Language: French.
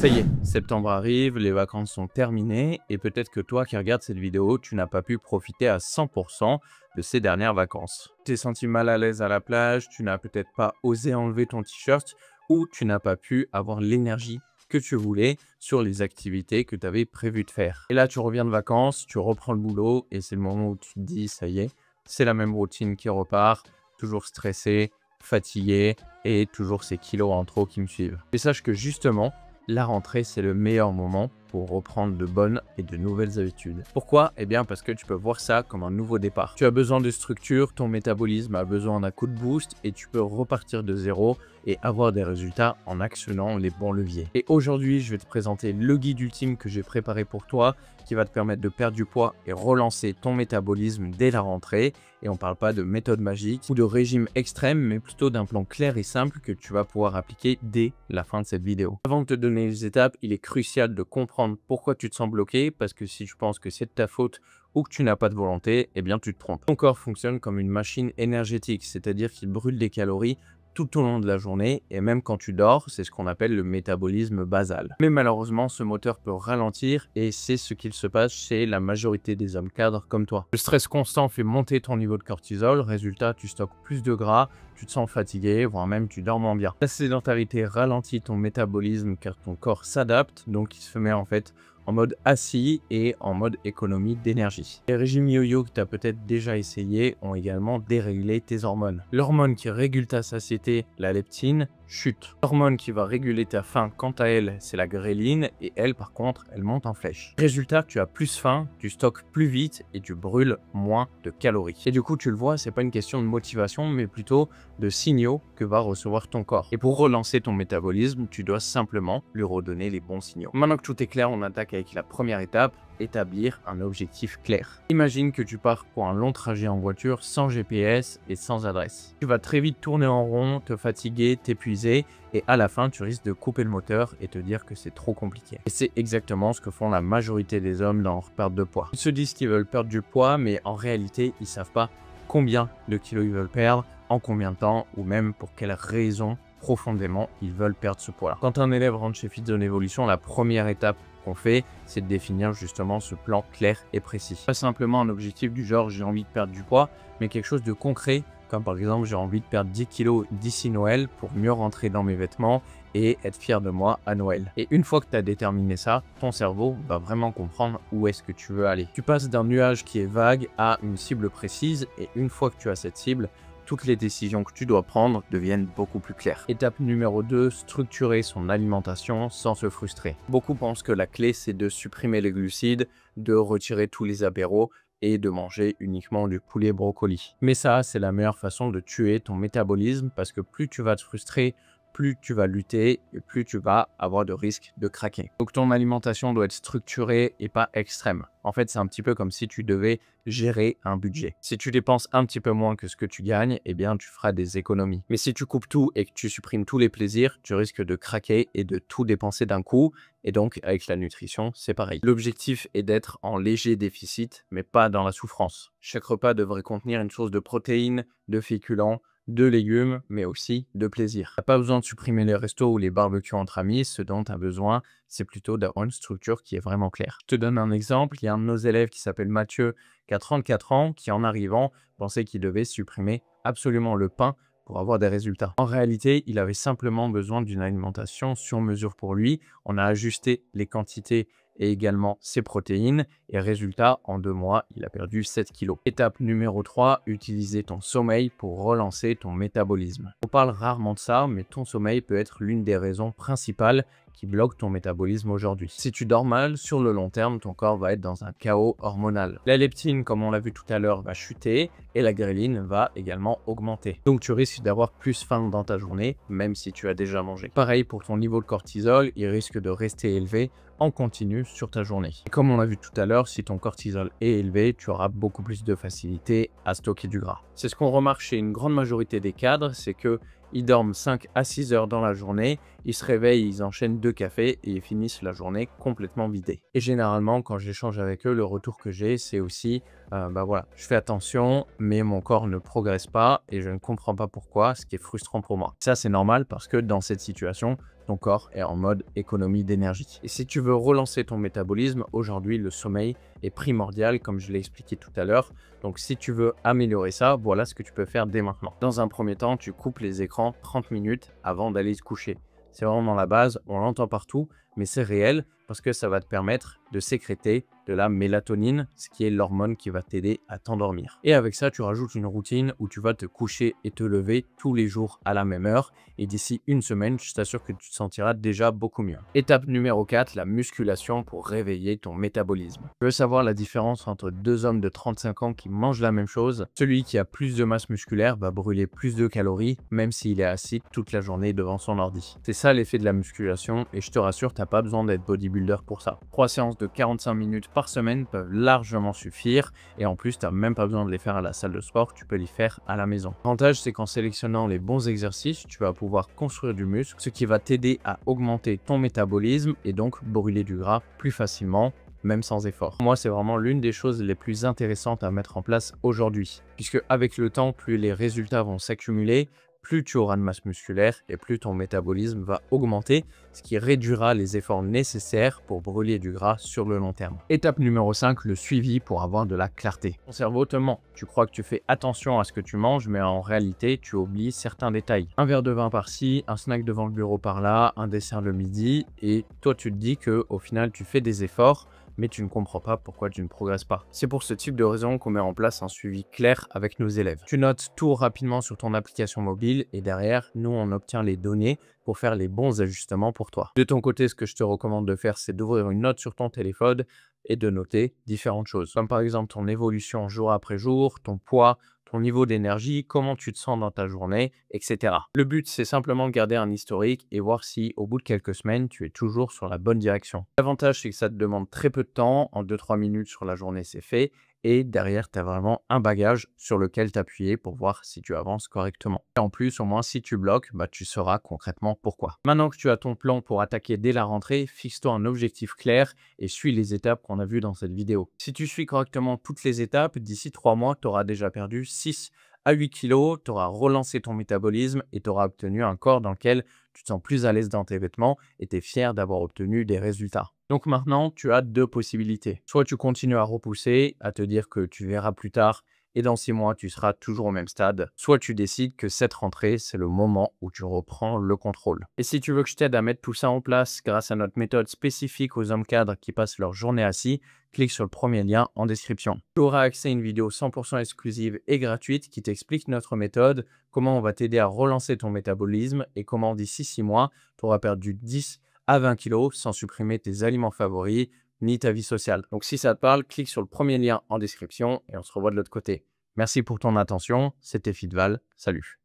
Ça y est, septembre arrive, les vacances sont terminées et peut-être que toi qui regardes cette vidéo, tu n'as pas pu profiter à 100% de ces dernières vacances. Tu t'es senti mal à l'aise à la plage, tu n'as peut-être pas osé enlever ton t-shirt ou tu n'as pas pu avoir l'énergie que tu voulais sur les activités que tu avais prévu de faire. Et là, tu reviens de vacances, tu reprends le boulot et c'est le moment où tu te dis, ça y est, c'est la même routine qui repart, toujours stressé, fatigué et toujours ces kilos en trop qui me suivent. Et sache que justement, la rentrée, c'est le meilleur moment pour reprendre de bonnes et de nouvelles habitudes. Pourquoi? Eh bien parce que tu peux voir ça comme un nouveau départ. Tu as besoin de structure, ton métabolisme a besoin d'un coup de boost et tu peux repartir de zéro et avoir des résultats en actionnant les bons leviers. Et aujourd'hui, je vais te présenter le guide ultime que j'ai préparé pour toi qui va te permettre de perdre du poids et relancer ton métabolisme dès la rentrée. Et on ne parle pas de méthode magique ou de régime extrême, mais plutôt d'un plan clair et simple que tu vas pouvoir appliquer dès la fin de cette vidéo. Avant de te donner les étapes, il est crucial de comprendre pourquoi tu te sens bloqué, parce que si tu penses que c'est de ta faute ou que tu n'as pas de volonté, eh bien tu te trompes. Ton corps fonctionne comme une machine énergétique, c'est-à-dire qu'il brûle des calories tout au long de la journée et même quand tu dors, c'est ce qu'on appelle le métabolisme basal. Mais malheureusement, ce moteur peut ralentir et c'est ce qu'il se passe chez la majorité des hommes cadres comme toi. Le stress constant fait monter ton niveau de cortisol, résultat, tu stockes plus de gras, tu te sens fatigué, voire même tu dors moins bien. La sédentarité ralentit ton métabolisme car ton corps s'adapte, donc il se met en fait en mode assis et en mode économie d'énergie. Les régimes yo-yo que tu as peut-être déjà essayé ont également déréglé tes hormones. L'hormone qui régule ta satiété, la leptine, chute. L'hormone qui va réguler ta faim, quant à elle, c'est la gréline et elle, par contre, elle monte en flèche. Résultat, tu as plus faim, tu stockes plus vite et tu brûles moins de calories. Et du coup, tu le vois, c'est pas une question de motivation, mais plutôt de signaux que va recevoir ton corps. Et pour relancer ton métabolisme, tu dois simplement lui redonner les bons signaux. Maintenant que tout est clair, on attaque avec la première étape, établir un objectif clair. Imagine que tu pars pour un long trajet en voiture sans GPS et sans adresse. Tu vas très vite tourner en rond, te fatiguer, t'épuiser et à la fin tu risques de couper le moteur et te dire que c'est trop compliqué. Et c'est exactement ce que font la majorité des hommes dans leur perte de poids. Ils se disent qu'ils veulent perdre du poids mais en réalité ils savent pas combien de kilos ils veulent perdre, en combien de temps ou même pour quelles raisons profondément ils veulent perdre ce poids-là. Quand un élève rentre chez Fit Zone Evolution, la première étape qu'on fait, c'est de définir justement ce plan clair et précis. Pas simplement un objectif du genre j'ai envie de perdre du poids, mais quelque chose de concret, comme par exemple j'ai envie de perdre 10 kilos d'ici Noël pour mieux rentrer dans mes vêtements et être fier de moi à Noël. Et une fois que tu as déterminé ça, ton cerveau va vraiment comprendre où est-ce que tu veux aller. Tu passes d'un nuage qui est vague à une cible précise et une fois que tu as cette cible, toutes les décisions que tu dois prendre deviennent beaucoup plus claires. Étape numéro 2, structurer son alimentation sans se frustrer. Beaucoup pensent que la clé, c'est de supprimer les glucides, de retirer tous les apéros et de manger uniquement du poulet brocoli. Mais ça, c'est la meilleure façon de tuer ton métabolisme parce que plus tu vas te frustrer, plus tu vas lutter et plus tu vas avoir de risques de craquer. Donc ton alimentation doit être structurée et pas extrême. En fait, c'est un petit peu comme si tu devais gérer un budget. Si tu dépenses un petit peu moins que ce que tu gagnes, eh bien tu feras des économies. Mais si tu coupes tout et que tu supprimes tous les plaisirs, tu risques de craquer et de tout dépenser d'un coup. Et donc avec la nutrition, c'est pareil. L'objectif est d'être en léger déficit, mais pas dans la souffrance. Chaque repas devrait contenir une source de protéines, de féculents, de légumes, mais aussi de plaisir. Tu n'as pas besoin de supprimer les restos ou les barbecues entre amis, ce dont tu as besoin, c'est plutôt d'avoir une structure qui est vraiment claire. Je te donne un exemple, il y a un de nos élèves qui s'appelle Mathieu, qui a 34 ans, qui en arrivant pensait qu'il devait supprimer absolument le pain pour avoir des résultats. En réalité, il avait simplement besoin d'une alimentation sur mesure pour lui. On a ajusté les quantités et également ses protéines. Et résultat, en 2 mois, il a perdu 7 kilos. Étape numéro 3, utiliser ton sommeil pour relancer ton métabolisme. On parle rarement de ça, mais ton sommeil peut être l'une des raisons principales qui bloque ton métabolisme aujourd'hui. Si tu dors mal, sur le long terme, ton corps va être dans un chaos hormonal. La leptine, comme on l'a vu tout à l'heure, va chuter et la gréline va également augmenter. Donc tu risques d'avoir plus faim dans ta journée, même si tu as déjà mangé. Pareil pour ton niveau de cortisol, il risque de rester élevé en continu sur ta journée. Et comme on l'a vu tout à l'heure, si ton cortisol est élevé, tu auras beaucoup plus de facilité à stocker du gras. C'est ce qu'on remarque chez une grande majorité des cadres, c'est que ils dorment 5 à 6 heures dans la journée, ils se réveillent, ils enchaînent 2 cafés et ils finissent la journée complètement vidés. Et généralement, quand j'échange avec eux, le retour que j'ai, c'est aussi, voilà, je fais attention, mais mon corps ne progresse pas et je ne comprends pas pourquoi, ce qui est frustrant pour moi. Ça, c'est normal parce que dans cette situation, ton corps est en mode économie d'énergie. Et si tu veux relancer ton métabolisme, aujourd'hui, le sommeil est primordial, comme je l'ai expliqué tout à l'heure. Donc, si tu veux améliorer ça, voilà ce que tu peux faire dès maintenant. Dans un premier temps, tu coupes les écrans 30 minutes avant d'aller te coucher. C'est vraiment la base, on l'entend partout, mais c'est réel parce que ça va te permettre de sécréter de la mélatonine, ce qui est l'hormone qui va t'aider à t'endormir. Et avec ça, tu rajoutes une routine où tu vas te coucher et te lever tous les jours à la même heure. Et d'ici une semaine, je t'assure que tu te sentiras déjà beaucoup mieux. Étape numéro 4, la musculation pour réveiller ton métabolisme. Tu veux savoir la différence entre deux hommes de 35 ans qui mangent la même chose? Celui qui a plus de masse musculaire va brûler plus de calories, même s'il est assis toute la journée devant son ordi. C'est ça l'effet de la musculation et je te rassure, tu n'as pas besoin d'être bodybuilder pour ça. 3 séances de 45 minutes par semaine peuvent largement suffire et en plus, tu n'as même pas besoin de les faire à la salle de sport, tu peux les faire à la maison. L'avantage, c'est qu'en sélectionnant les bons exercices, tu vas pouvoir construire du muscle, ce qui va t'aider à augmenter ton métabolisme et donc brûler du gras plus facilement, même sans effort. Pour moi, c'est vraiment l'une des choses les plus intéressantes à mettre en place aujourd'hui, puisque avec le temps, plus les résultats vont s'accumuler, plus tu auras de masse musculaire et plus ton métabolisme va augmenter, ce qui réduira les efforts nécessaires pour brûler du gras sur le long terme. Étape numéro 5, le suivi pour avoir de la clarté. Ton cerveau te ment. Tu crois que tu fais attention à ce que tu manges, mais en réalité, tu oublies certains détails. Un verre de vin par-ci, un snack devant le bureau par-là, un dessert le midi, et toi, tu te dis que au final, tu fais des efforts, mais tu ne comprends pas pourquoi tu ne progresses pas. C'est pour ce type de raison qu'on met en place un suivi clair avec nos élèves. Tu notes tout rapidement sur ton application mobile et derrière, nous, on obtient les données pour faire les bons ajustements pour toi. De ton côté, ce que je te recommande de faire, c'est d'ouvrir une note sur ton téléphone et de noter différentes choses, comme par exemple ton évolution jour après jour, ton poids, ton niveau d'énergie, comment tu te sens dans ta journée, etc. Le but, c'est simplement de garder un historique et voir si, au bout de quelques semaines, tu es toujours sur la bonne direction. L'avantage, c'est que ça te demande très peu de temps. En 2-3 minutes sur la journée, c'est fait. Et derrière, tu as vraiment un bagage sur lequel t'appuyer pour voir si tu avances correctement. Et en plus, au moins, si tu bloques, tu sauras concrètement pourquoi. Maintenant que tu as ton plan pour attaquer dès la rentrée, fixe-toi un objectif clair et suis les étapes qu'on a vues dans cette vidéo. Si tu suis correctement toutes les étapes, d'ici 3 mois, tu auras déjà perdu 6 à 8 kilos, tu auras relancé ton métabolisme et tu auras obtenu un corps dans lequel tu te sens plus à l'aise dans tes vêtements et tu es fier d'avoir obtenu des résultats. Donc maintenant, tu as deux possibilités. Soit tu continues à repousser, à te dire que tu verras plus tard et dans 6 mois, tu seras toujours au même stade. Soit tu décides que cette rentrée, c'est le moment où tu reprends le contrôle. Et si tu veux que je t'aide à mettre tout ça en place grâce à notre méthode spécifique aux hommes cadres qui passent leur journée assis, clique sur le premier lien en description. Tu auras accès à une vidéo 100% exclusive et gratuite qui t'explique notre méthode, comment on va t'aider à relancer ton métabolisme et comment d'ici 6 mois, tu auras perdu 10 à 20 kilos sans supprimer tes aliments favoris ni ta vie sociale. Donc si ça te parle, clique sur le premier lien en description et on se revoit de l'autre côté. Merci pour ton attention, c'était Fitval, salut.